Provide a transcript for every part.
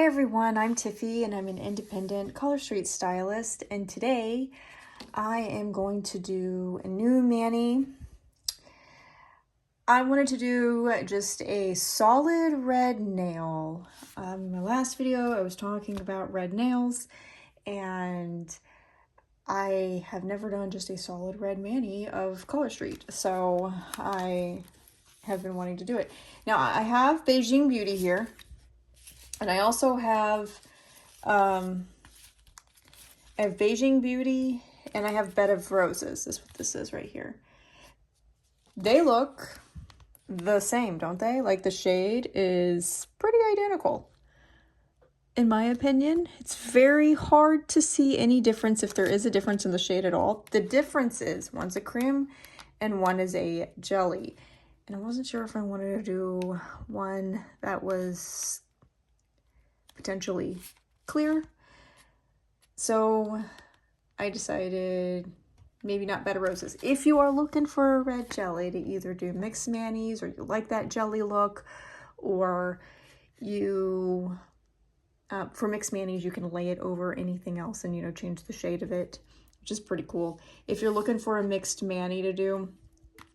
everyone, I'm Tiffy and I'm an Independent Color Street Stylist, and today I am going to do a new mani. I wanted to do just a solid red nail. In my last video I was talking about red nails, and I have never done just a solid red mani of Color Street, so I have been wanting to do it. Now I have Beijing Beauty here. And I also have, I have Beijing Beauty, and I have Bed of Roses. This is what this is right here. They look the same, don't they? Like, the shade is pretty identical, in my opinion. It's very hard to see any difference, if there is a difference in the shade at all. The difference is one's a cream and one is a jelly. And I wasn't sure if I wanted to do one that was potentially clear, so I decided maybe not Bed of Roses. If you are looking for a red jelly to either do mixed manis, or you like that jelly look, or you for mixed manis you can lay it over anything else and, you know, change the shade of it, which is pretty cool. If you're looking for a mixed mani to do,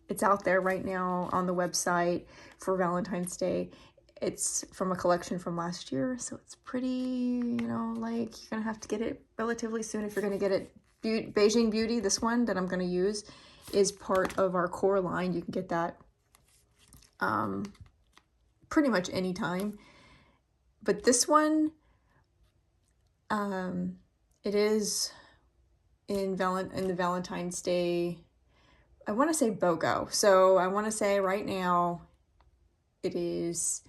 it's out there right now on the website for Valentine's Day. It's from a collection from last year, so it's pretty, you know, like, you're gonna have to get it relatively soon if you're gonna get it. Beijing Beauty, this one that I'm gonna use, is part of our core line. You can get that pretty much anytime. But this one, it is in the Valentine's Day, I want to say BOGO. So I want to say right now it is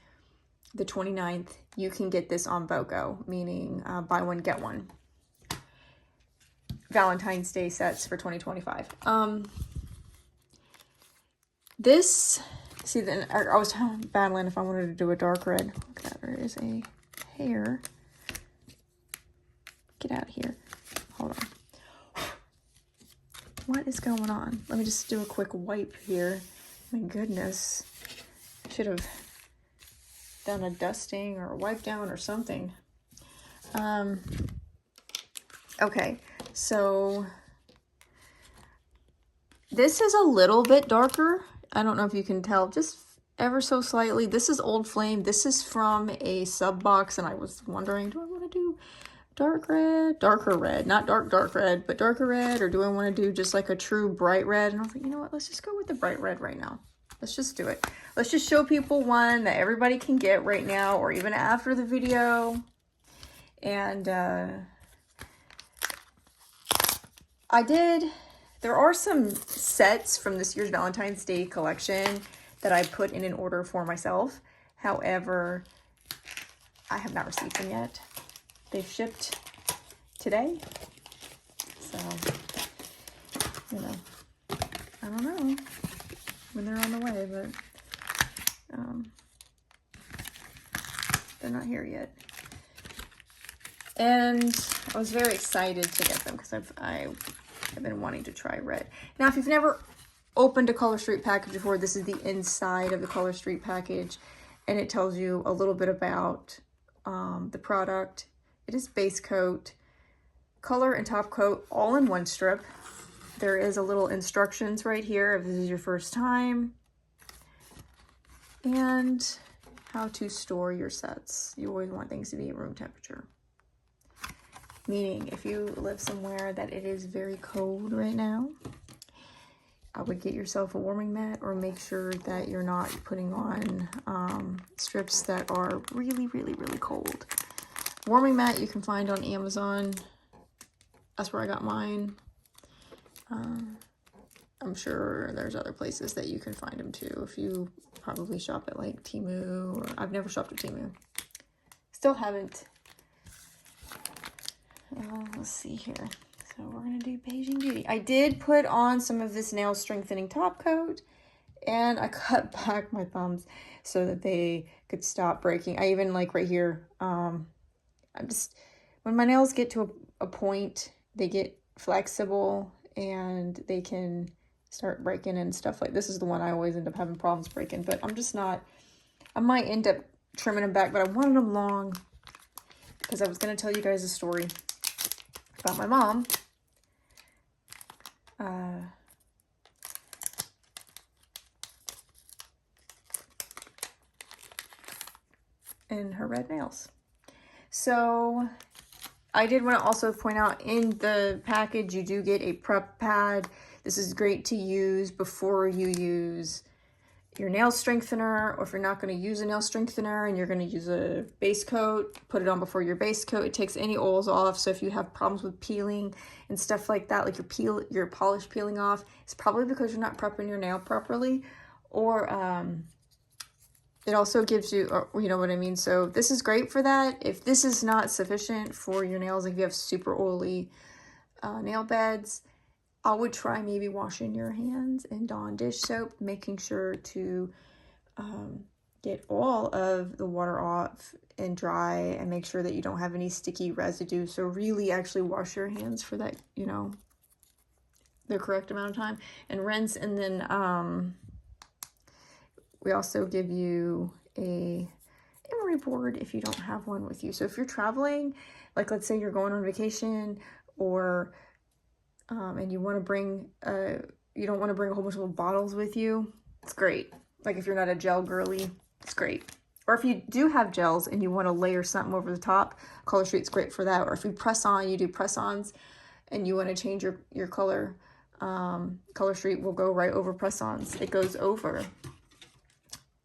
the 29th. You can get this on BOGO, meaning buy one, get one. Valentine's Day sets for 2025. This, see, then I was battling if I wanted to do a dark red. Look at that, there is a hair. Get out of here. Hold on. What is going on? Let me just do a quick wipe here. My goodness. I should have done a dusting or a wipe down or something. Okay, so this is a little bit darker. I don't know if you can tell, just ever so slightly. This is Old Flame. This is from a sub box, and I was wondering, do I want to do dark red, darker red, not dark red, but darker red, or do I want to do just like a true bright red? And I was like, you know what, let's just go with the bright red right now. Let's just do it. Let's just show people one that everybody can get right now, or even after the video. And there are some sets from this year's Valentine's Day collection that I put in an order for myself. However, I have not received them yet. They've shipped today. So, you know, I don't know when they're on the way, but they're not here yet. And I was very excited to get them because I've been wanting to try red. Now, if you've never opened a Color Street package before, this is the inside of the Color Street package, and it tells you a little bit about the product. It is base coat, color, and top coat all in one strip. There is a little instructions right here if this is your first time, and how to store your sets. You always want things to be at room temperature. Meaning, if you live somewhere that it is very cold right now, I would get yourself a warming mat, or make sure that you're not putting on strips that are really, really, really cold. Warming mat you can find on Amazon. That's where I got mine. I'm sure there's other places that you can find them too. If you probably shop at like Temu, or I've never shopped at Temu. Still haven't. Let's see here. So we're gonna do Beijing Beauty. I did put on some of this nail strengthening top coat, and I cut back my thumbs so that they could stop breaking. I even, like right here, I'm just, when my nails get to a point, they get flexible and they can start breaking and stuff. Like, this is the one I always end up having problems breaking, but I'm just not, I might end up trimming them back, but I wanted them long. because I was going to tell you guys a story about my mom. And her red nails. So I did want to also point out, in the package you do get a prep pad. This is great to use before you use your nail strengthener, or if you're not going to use a nail strengthener and you're going to use a base coat, put it on before your base coat. It takes any oils off. So if you have problems with peeling and stuff like that, like your polish peeling off, it's probably because you're not prepping your nail properly, or it also gives you, or, you know what I mean? So this is great for that. If this is not sufficient for your nails, like if you have super oily nail beds, I would try maybe washing your hands in Dawn dish soap, making sure to get all of the water off and dry, and make sure that you don't have any sticky residue. So really actually wash your hands for that, you know, the correct amount of time, and rinse. And then we also give you a emery board if you don't have one with you. So if you're traveling, like let's say you're going on vacation, or and you want to bring you don't want to bring a whole bunch of bottles with you, it's great. Like if you're not a gel girly, it's great. Or if you do have gels and you want to layer something over the top, Color Street's great for that. Or if you press on, you do press-ons and you want to change your color, Color Street will go right over press-ons. It goes over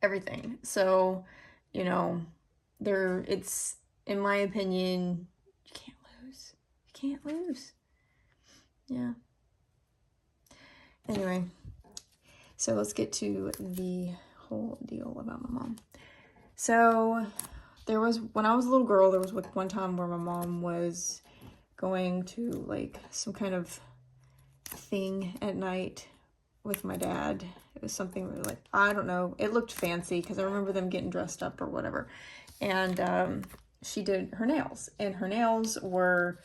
everything. So, you know, it's, in my opinion, you can't lose. You can't lose. Yeah. Anyway, so let's get to the whole deal about my mom. So there was, when I was a little girl, there was one time where my mom was going to like some kind of thing at night with my dad. It was something like, I don't know, it looked fancy because I remember them getting dressed up or whatever. And she did her nails, and her nails were,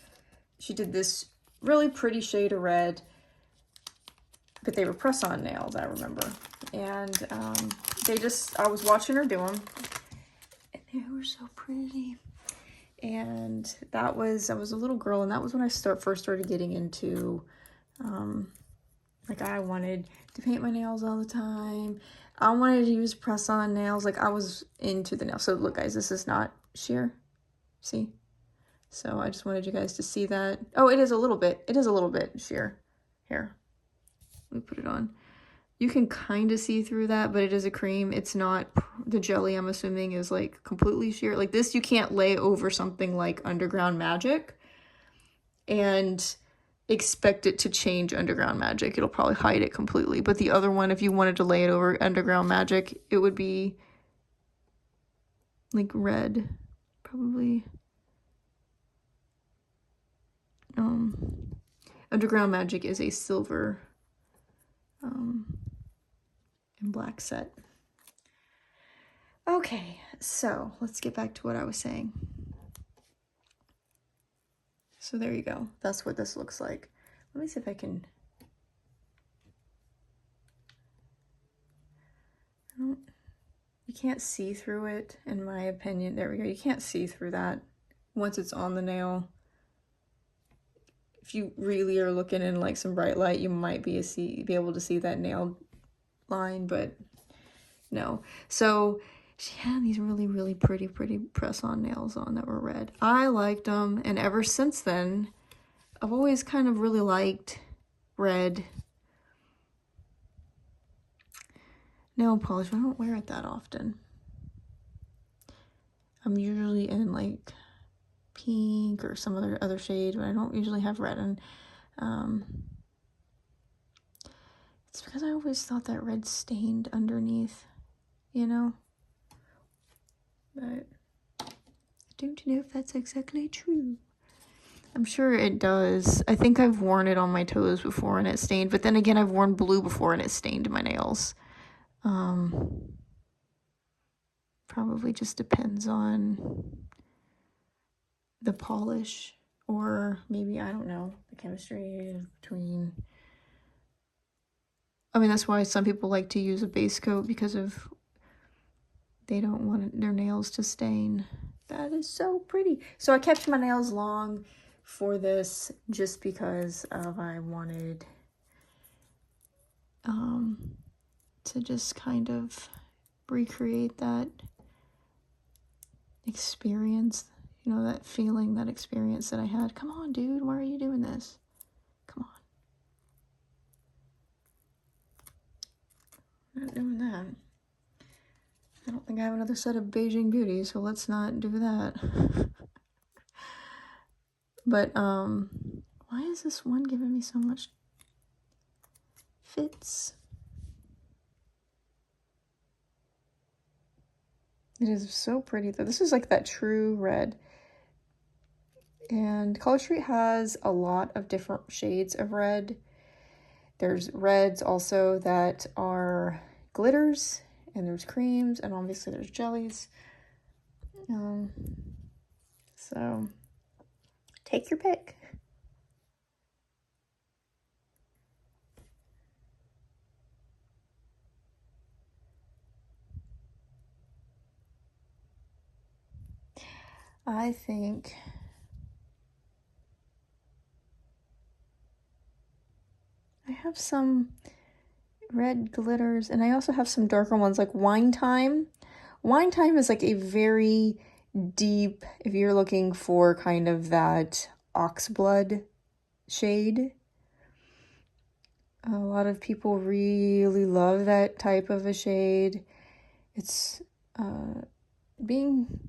she did this really pretty shade of red, but they were press-on nails, I remember. And they just, I was watching her do them, and they were so pretty. And that was, I was a little girl, and that was when I first started getting into, like I wanted to paint my nails all the time. I wanted to use press-on nails. Like I was into the nails. So look guys, this is not sheer, see? So I just wanted you guys to see that. Oh, it is a little bit. It is a little bit sheer. Here, let me put it on. You can kind of see through that, but it is a cream. It's not, the jelly I'm assuming is like completely sheer. Like this, you can't lay over something like Underground Magic and expect it to change Underground Magic. It'll probably hide it completely. But the other one, if you wanted to lay it over Underground Magic, it would be like red, probably. Underground Magic is a silver and black set. Okay, so let's get back to what I was saying. So there you go. That's what this looks like. Let me see if I can. You can't see through it, in my opinion. There we go. You can't see through that once it's on the nail. If you really are looking in like some bright light, you might be able to see that nail line, but no. So she had these really, really pretty press-on nails on that were red. I liked them, and ever since then, I've always kind of really liked red nail polish. I don't wear it that often. I'm usually in like pink or some other shade, but I don't usually have red. And it's because I always thought that red stained underneath, you know? But I don't know if that's exactly true. I'm sure it does. I think I've worn it on my toes before and it stained, but then again, I've worn blue before and it stained my nails. Probably just depends on the polish, or maybe, I don't know, the chemistry between. I mean, that's why some people like to use a base coat, because of they don't want their nails to stain. That is so pretty. So I kept my nails long for this just because of I wanted to just kind of recreate that experience, you know, that feeling, that experience that I had. Come on, dude, why are you doing this? Come on. I'm not doing that. I don't think I have another set of Beijing Beauty, so let's not do that. But, why is this one giving me so much fits? It is so pretty though. This is like that true red. And Color Street has a lot of different shades of red. There's reds also that are glitters, and there's creams, and obviously there's jellies. So take your pick. I think I have some red glitters, and I also have some darker ones like Wine Time. Wine Time is like a very deep, if you're looking for kind of that oxblood shade. A lot of people really love that type of a shade. It's being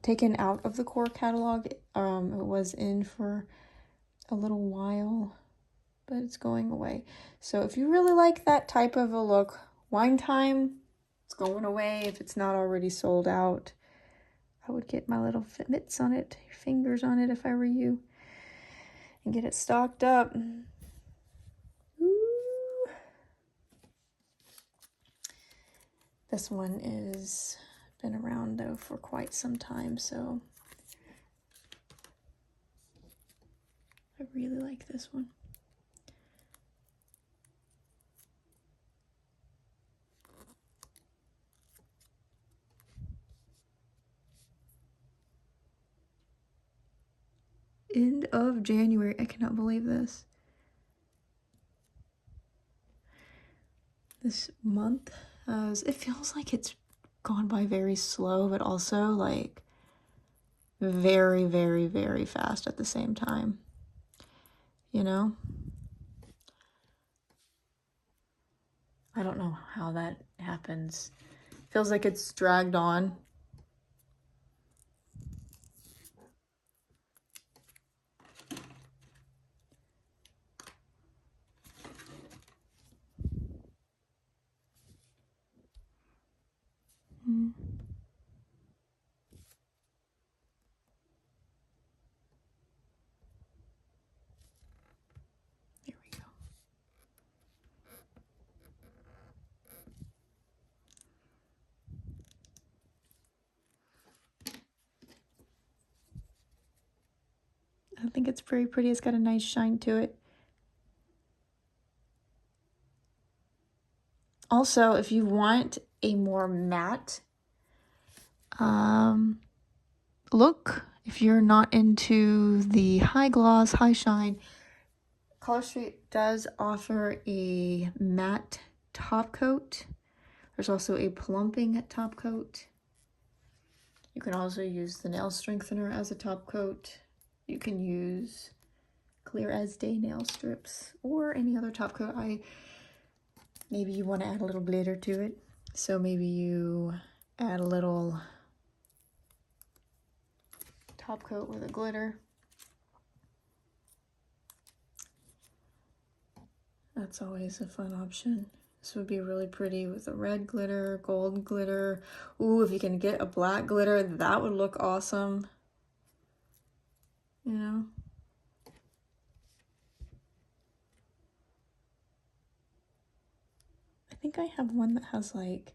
taken out of the core catalog. It was in for a little while, but it's going away. So if you really like that type of a look, Wine Time, it's going away if it's not already sold out. I would get my little mitts on it, fingers on it if I were you, and get it stocked up. Ooh. This one is been around though for quite some time, so I really like this one. End of January. I cannot believe this. This month, it feels like it's gone by very slow, but also like very, very, very fast at the same time. You know? I don't know how that happens. Feels like it's dragged on. There we go. I think it's very pretty. It's got a nice shine to it. Also, if you want a more matte look, if you're not into the high gloss, high shine, Color Street does offer a matte top coat. There's also a plumping top coat. You can also use the nail strengthener as a top coat. You can use clear as day nail strips or any other top coat. Maybe you want to add a little glitter to it. So maybe you add a little top coat with a glitter. That's always a fun option. This would be really pretty with a red glitter, gold glitter. Ooh, if you can get a black glitter, that would look awesome. You know? I think I have one that has like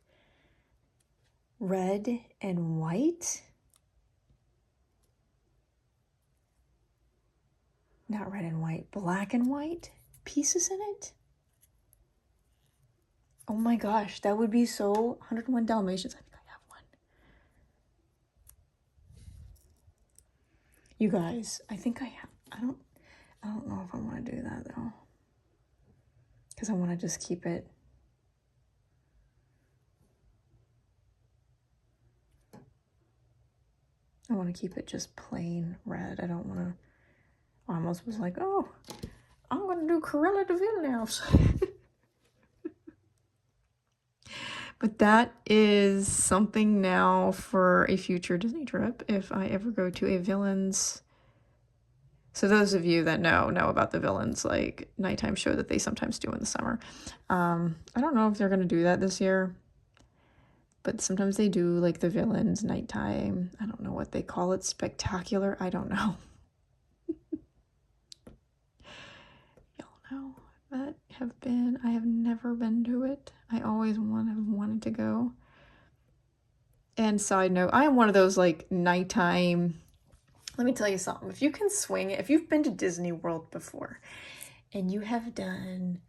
red and white. Not red and white, black and white pieces in it. Oh my gosh, that would be so 101 Dalmatians. I think I have one. You guys, I think I don't know if I want to do that though. Because I want to just keep it. I want to keep it just plain red. I don't want to. I almost was like, oh, I'm going to do Cruella de Vil nails. But that is something now for a future Disney trip if I ever go to a Villains. So those of you that know about the Villains like nighttime show that they sometimes do in the summer. I don't know if they're going to do that this year, but sometimes they do like the Villains nighttime. I don't know what they call it. Spectacular. I don't know. Y'all know that I have never been to it. I always have wanted to go. And side note, I am one of those like nighttime. Let me tell you something. If you can swing it, if you've been to Disney World before and you have done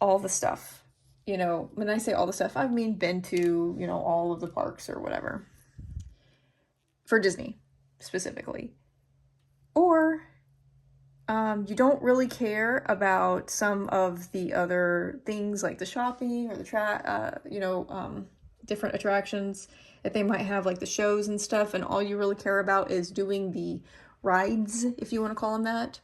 all the stuff, you know, when I say all the stuff, I mean been to, you know, all of the parks or whatever for Disney specifically. Or you don't really care about some of the other things like the shopping or the different attractions that they might have, like the shows and stuff, and all you really care about is doing the rides, if you want to call them that.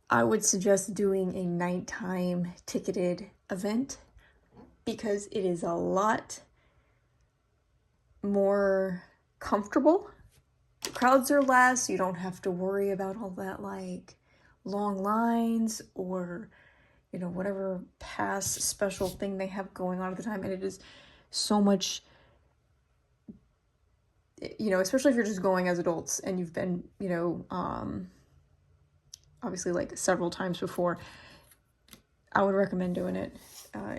I would suggest doing a nighttime ticketed event because it is a lot more comfortable. Crowds are less. You don't have to worry about all that like long lines or, you know, whatever past special thing they have going on at the time. And it is so much, you know, especially if you're just going as adults and you've been, you know, obviously like several times before, I would recommend doing it.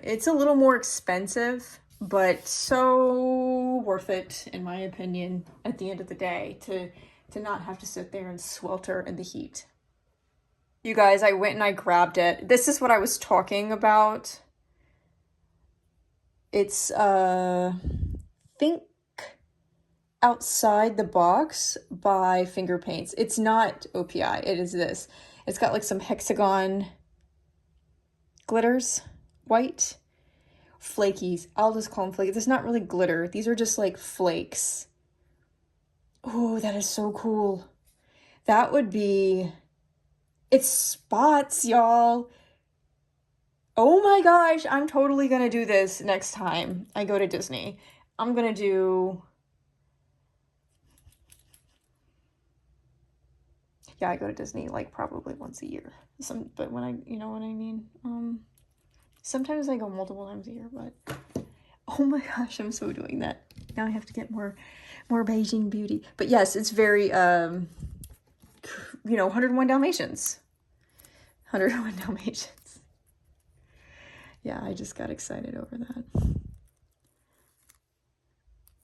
It's a little more expensive, but so worth it, in my opinion, at the end of the day, to not have to sit there and swelter in the heat. You guys, I went and I grabbed it. This is what I was talking about. It's, Think Outside the Box by Finger Paints. It's not OPI, it is this. It's got like some hexagon glitters, white, flakies. I'll just call them flakies. It's not really glitter. These are just like flakes. Oh, that is so cool. That would be... It's spots, y'all. Oh my gosh, I'm totally gonna do this next time I go to Disney. I'm gonna do... Yeah, I go to Disney like probably once a year. But when you know what I mean? Sometimes I go multiple times a year, but oh my gosh, I'm so doing that. Now I have to get more Beijing Beauty. But yes, it's very, you know, 101 Dalmatians. 101 Dalmatians. Yeah, I just got excited over that.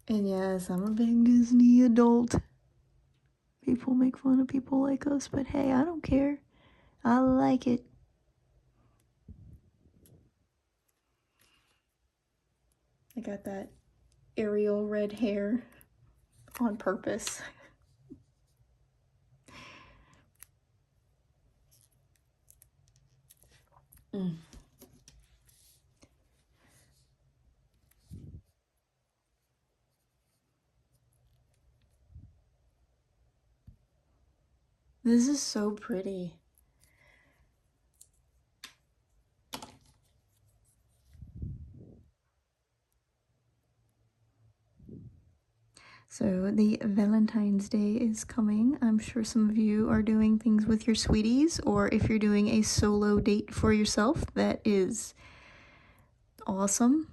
And yes, I'm a big Disney adult. People make fun of people like us, but hey, I don't care. I like it. I got that Ariel red hair on purpose. This is so pretty. So the Valentine's Day is coming. I'm sure some of you are doing things with your sweeties, or if you're doing a solo date for yourself, that is awesome.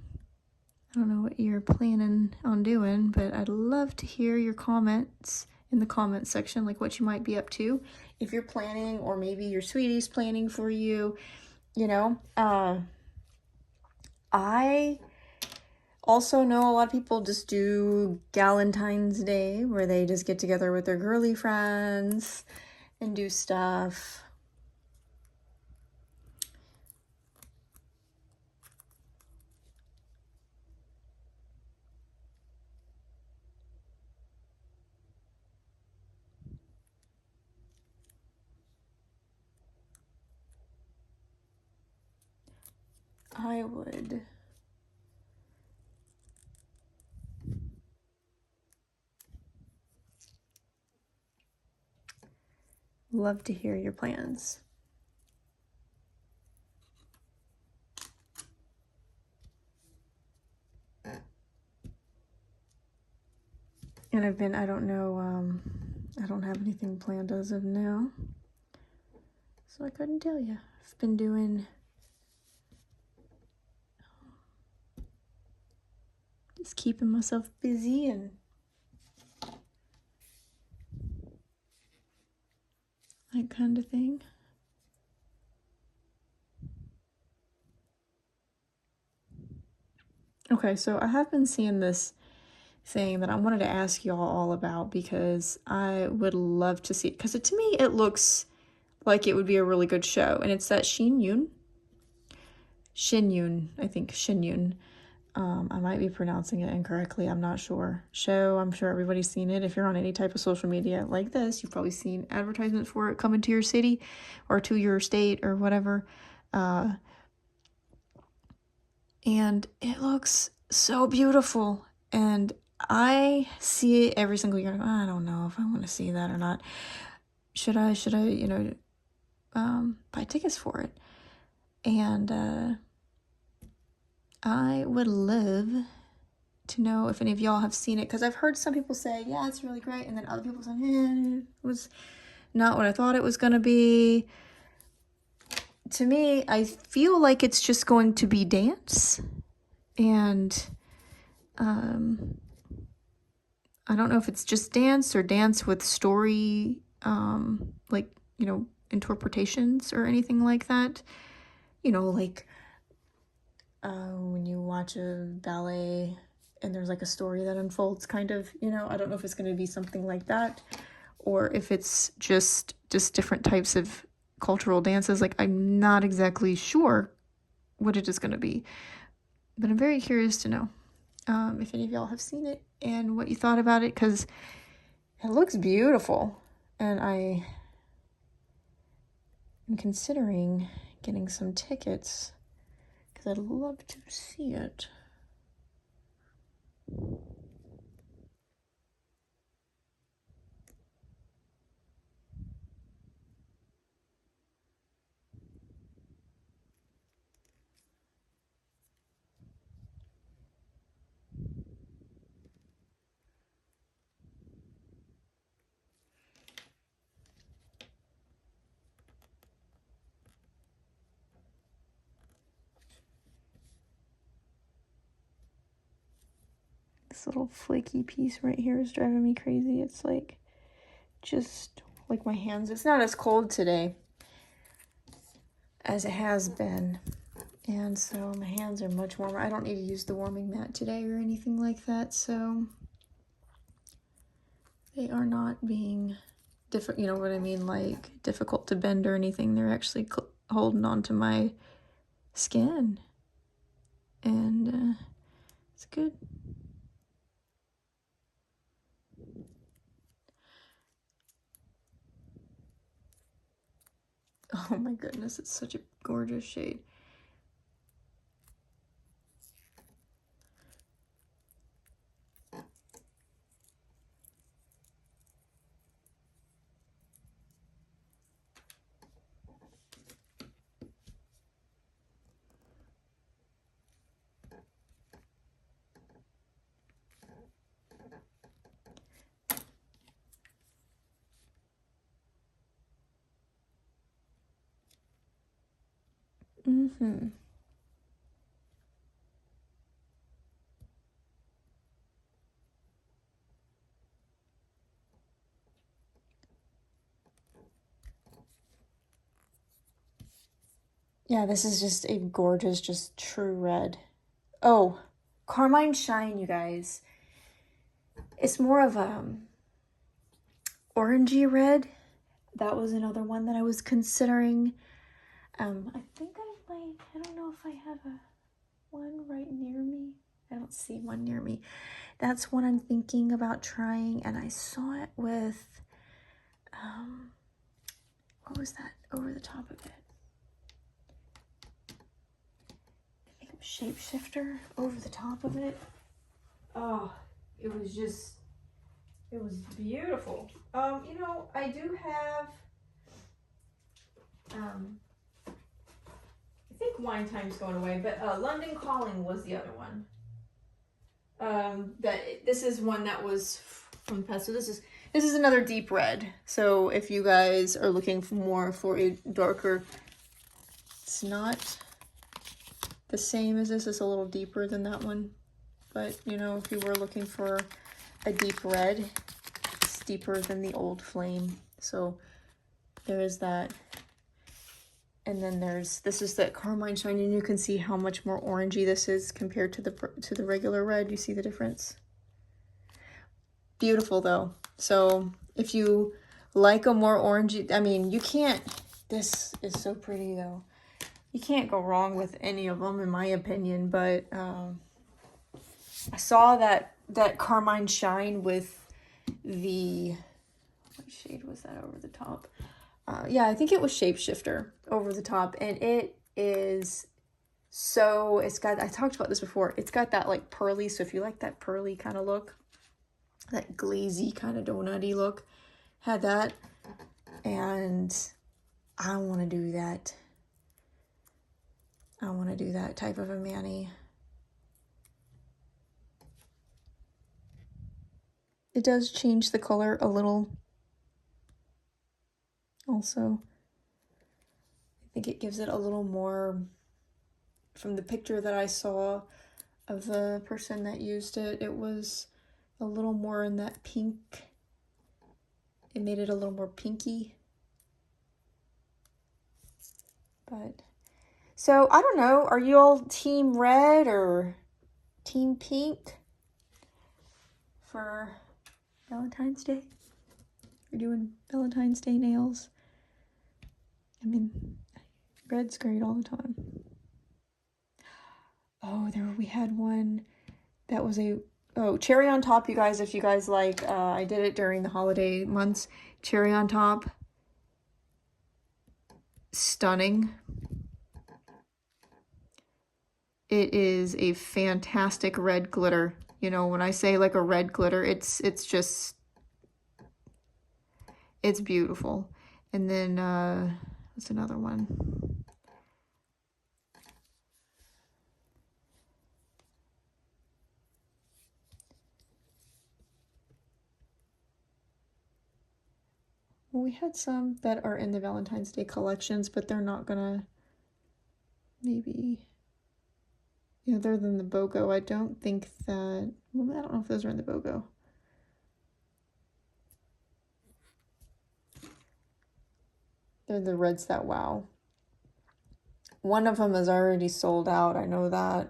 I don't know what you're planning on doing, but I'd love to hear your comments in the comments section, like what you might be up to. If you're planning, or maybe your sweetie's planning for you, you know. I also know a lot of people just do Galentine's Day, where they just get together with their girly friends and do stuff. I would love to hear your plans. And I don't know, I don't have anything planned as of now, so I couldn't tell you. I've been doing just keeping myself busy and that kind of thing. Okay, so I have been seeing this thing that I wanted to ask y'all all about because I would love to see it, because to me it looks like it would be a really good show, and it's that Shin Yoon, I think Shin Yoon. I might be pronouncing it incorrectly, I'm not sure. Show, I'm sure everybody's seen it. If you're on any type of social media like this, you've probably seen advertisements for it coming to your city or to your state or whatever. And it looks so beautiful, and I see it every single year. I don't know if I want to see that or not. Should I, you know, buy tickets for it? And I would love to know if any of y'all have seen it, because I've heard some people say, yeah, it's really great, and then other people say, it was not what I thought it was going to be. To me, I feel like it's just going to be dance, and I don't know if it's just dance or dance with story, like, you know, interpretations or anything like that. You know, like when you watch a ballet and there's like a story that unfolds, kind of, you know. I don't know if it's going to be something like that, or if it's just different types of cultural dances. Like, I'm not exactly sure what it is going to be, but I'm very curious to know if any of y'all have seen it and what you thought about it, because it looks beautiful, and I am considering getting some tickets because I'd love to see it. This little flaky piece right here is driving me crazy. It's like, just like my hands. It's not as cold today as it has been, and so my hands are much warmer. I don't need to use the warming mat today or anything like that, so they are not being different, you know what I mean, like difficult to bend or anything. They're actually holding on to my skin, and it's good. Oh my goodness, it's such a gorgeous shade. Yeah, this is just a gorgeous, just true red. Oh, Carmine Shine, you guys. It's more of orangey red. That was another one that I was considering. I think I don't know if I have one right near me. I don't see one near me. That's one I'm thinking about trying, and I saw it with, what was that over the top of it? shapeshifter over the top of it. Oh, it was beautiful. You know, I do have, I think Wine Time's going away, but London Calling was the other one. This is one that was from the past. So this is another deep red. So if you guys are looking for more for a darker, it's not the same as this. It's a little deeper than that one. But you know, if you were looking for a deep red, it's deeper than the Old Flame. So there is that. And then this is that Carmine Shine, and you can see how much more orangey this is compared to the regular red. You see the difference? Beautiful though. So if you like a more orangey, I mean, you can't, this is so pretty though. You can't go wrong with any of them in my opinion, but I saw that Carmine Shine with the, what shade was that over the top? Yeah, I think it was Shapeshifter over the top, and it is so, it's got, I talked about this before, it's got that like pearly, so if you like that pearly kind of look, that glazy kind of donut-y look, had that, and I want to do that. I want to do that type of a mani. It does change the color a little. Also, I think it gives it a little more, from the picture that I saw of the person that used it, it was a little more in that pink. It made it a little more pinky. But, so I don't know, are you all team red or team pink for Valentine's Day? You're doing Valentine's Day nails? I mean, red's great all the time. Oh, we had one that was cherry on top, you guys, if you guys like, I did it during the holiday months. Cherry on top. Stunning. It is a fantastic red glitter. You know, when I say like a red glitter, it's just, it's beautiful. And then, what's another one? Well, we had some that are in the Valentine's Day collections, but they're not gonna, maybe, you know, they're in the BOGO. I don't think that, well, I don't know if those are in the BOGO. They're the Reds That Wow. One of them is already sold out, I know that.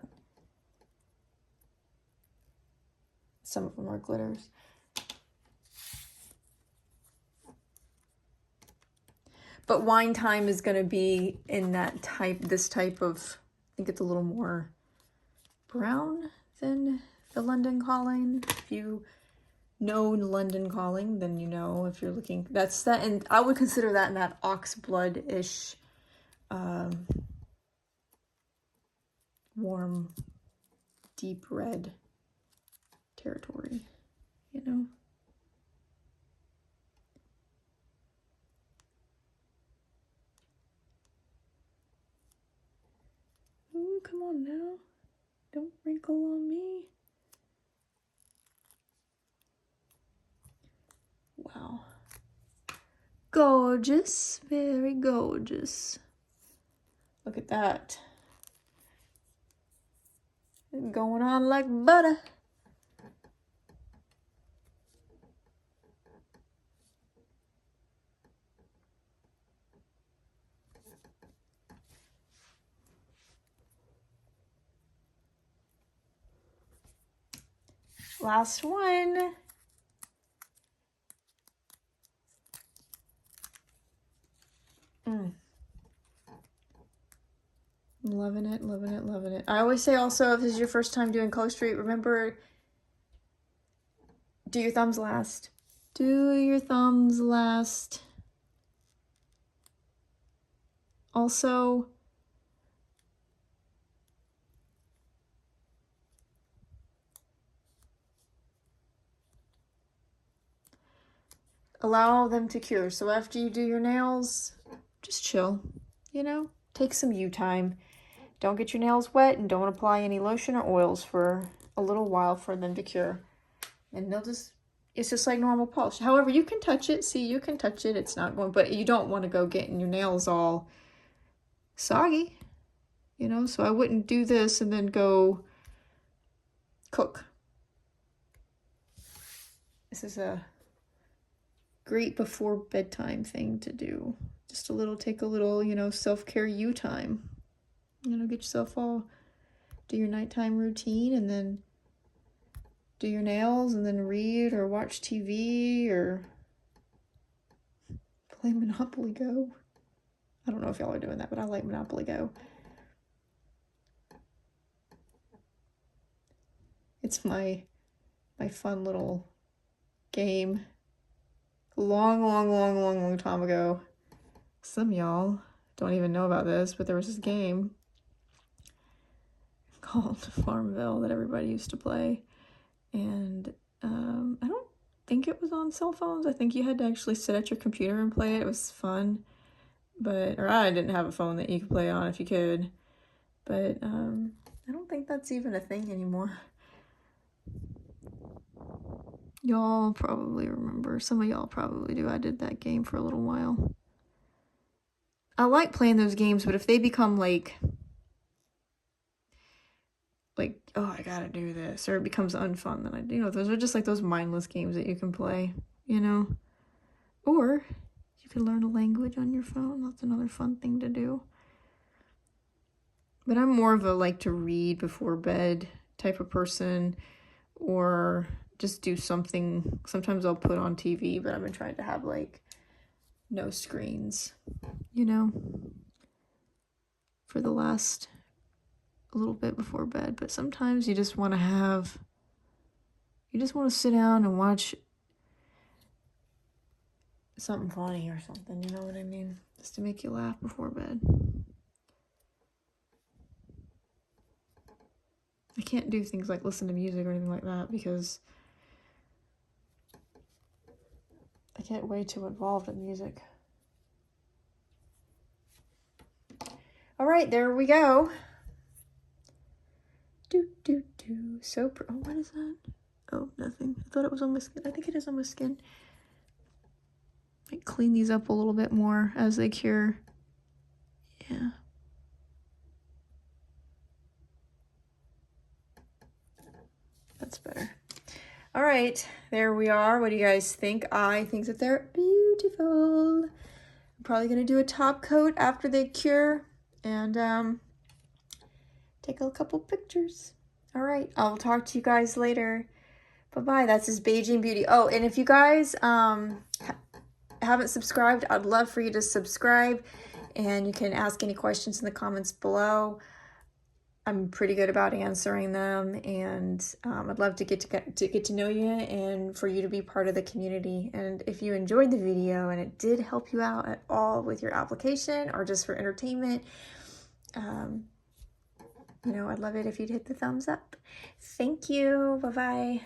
Some of them are glitters. But Wine Time is going to be in that type, this type of, I think it's a little more brown than the London Calling. If you know London Calling, then you know. If you're looking, that's that, and I would consider that in that ox blood-ish, warm, deep red territory, you know. Ooh, come on now. Don't wrinkle on me. Wow. Gorgeous. Very gorgeous. Look at that. Going on like butter. Last one. Loving it, loving it, loving it. I always say also, if this is your first time doing Color Street, remember, do your thumbs last. Do your thumbs last. Also, allow them to cure. So after you do your nails, just chill, you know? Take some you time. Don't get your nails wet and don't apply any lotion or oils for a little while for them to cure. And they'll just, it's just like normal polish. However, you can touch it. See, you can touch it. It's not going, but you don't want to go getting your nails all soggy, you know? So I wouldn't do this and then go cook. This is a great before bedtime thing to do. Just a little, take a little, you know, self-care you time. You know, get yourself all, do your nighttime routine and then do your nails and then read or watch TV or play Monopoly Go. I don't know if y'all are doing that, but I like Monopoly Go. It's my fun little game. Long time ago. Some y'all don't even know about this, but there was this game called Farmville that everybody used to play. And I don't think it was on cell phones. I think you had to actually sit at your computer and play it. It was fun. But, or I didn't have a phone that you could play on if you could. But I don't think that's even a thing anymore. Y'all probably remember. Some of y'all probably do. I did that game for a little while. I like playing those games, but if they become like, oh, I gotta do this, or it becomes unfun, then you know, those are just like those mindless games that you can play, you know? Or you can learn a language on your phone. That's another fun thing to do. But I'm more of a like to read before bed type of person, or just do something. Sometimes I'll put on TV, but I've been trying to have like no screens, you know, for the last a little bit before bed. But sometimes you just want to sit down and watch something funny or something, you know what I mean? Just to make you laugh before bed. I can't do things like listen to music or anything like that because I get way too involved in music. All right, there we go. So, oh, what is that? Oh, nothing. I thought it was on my skin. I think it is on my skin. Might clean these up a little bit more as they cure. Yeah. That's better. All right, there we are. What do you guys think? I think that they're beautiful. I'm probably gonna do a top coat after they cure and take a couple pictures. All right, I'll talk to you guys later. Bye-bye. That's this Beijing Beauty. Oh, and if you guys haven't subscribed, I'd love for you to subscribe, and you can ask any questions in the comments below. I'm pretty good about answering them, and I'd love to get to know you and for you to be part of the community. And if you enjoyed the video and it did help you out at all with your application or just for entertainment, you know, I'd love it if you'd hit the thumbs up. Thank you. Bye-bye.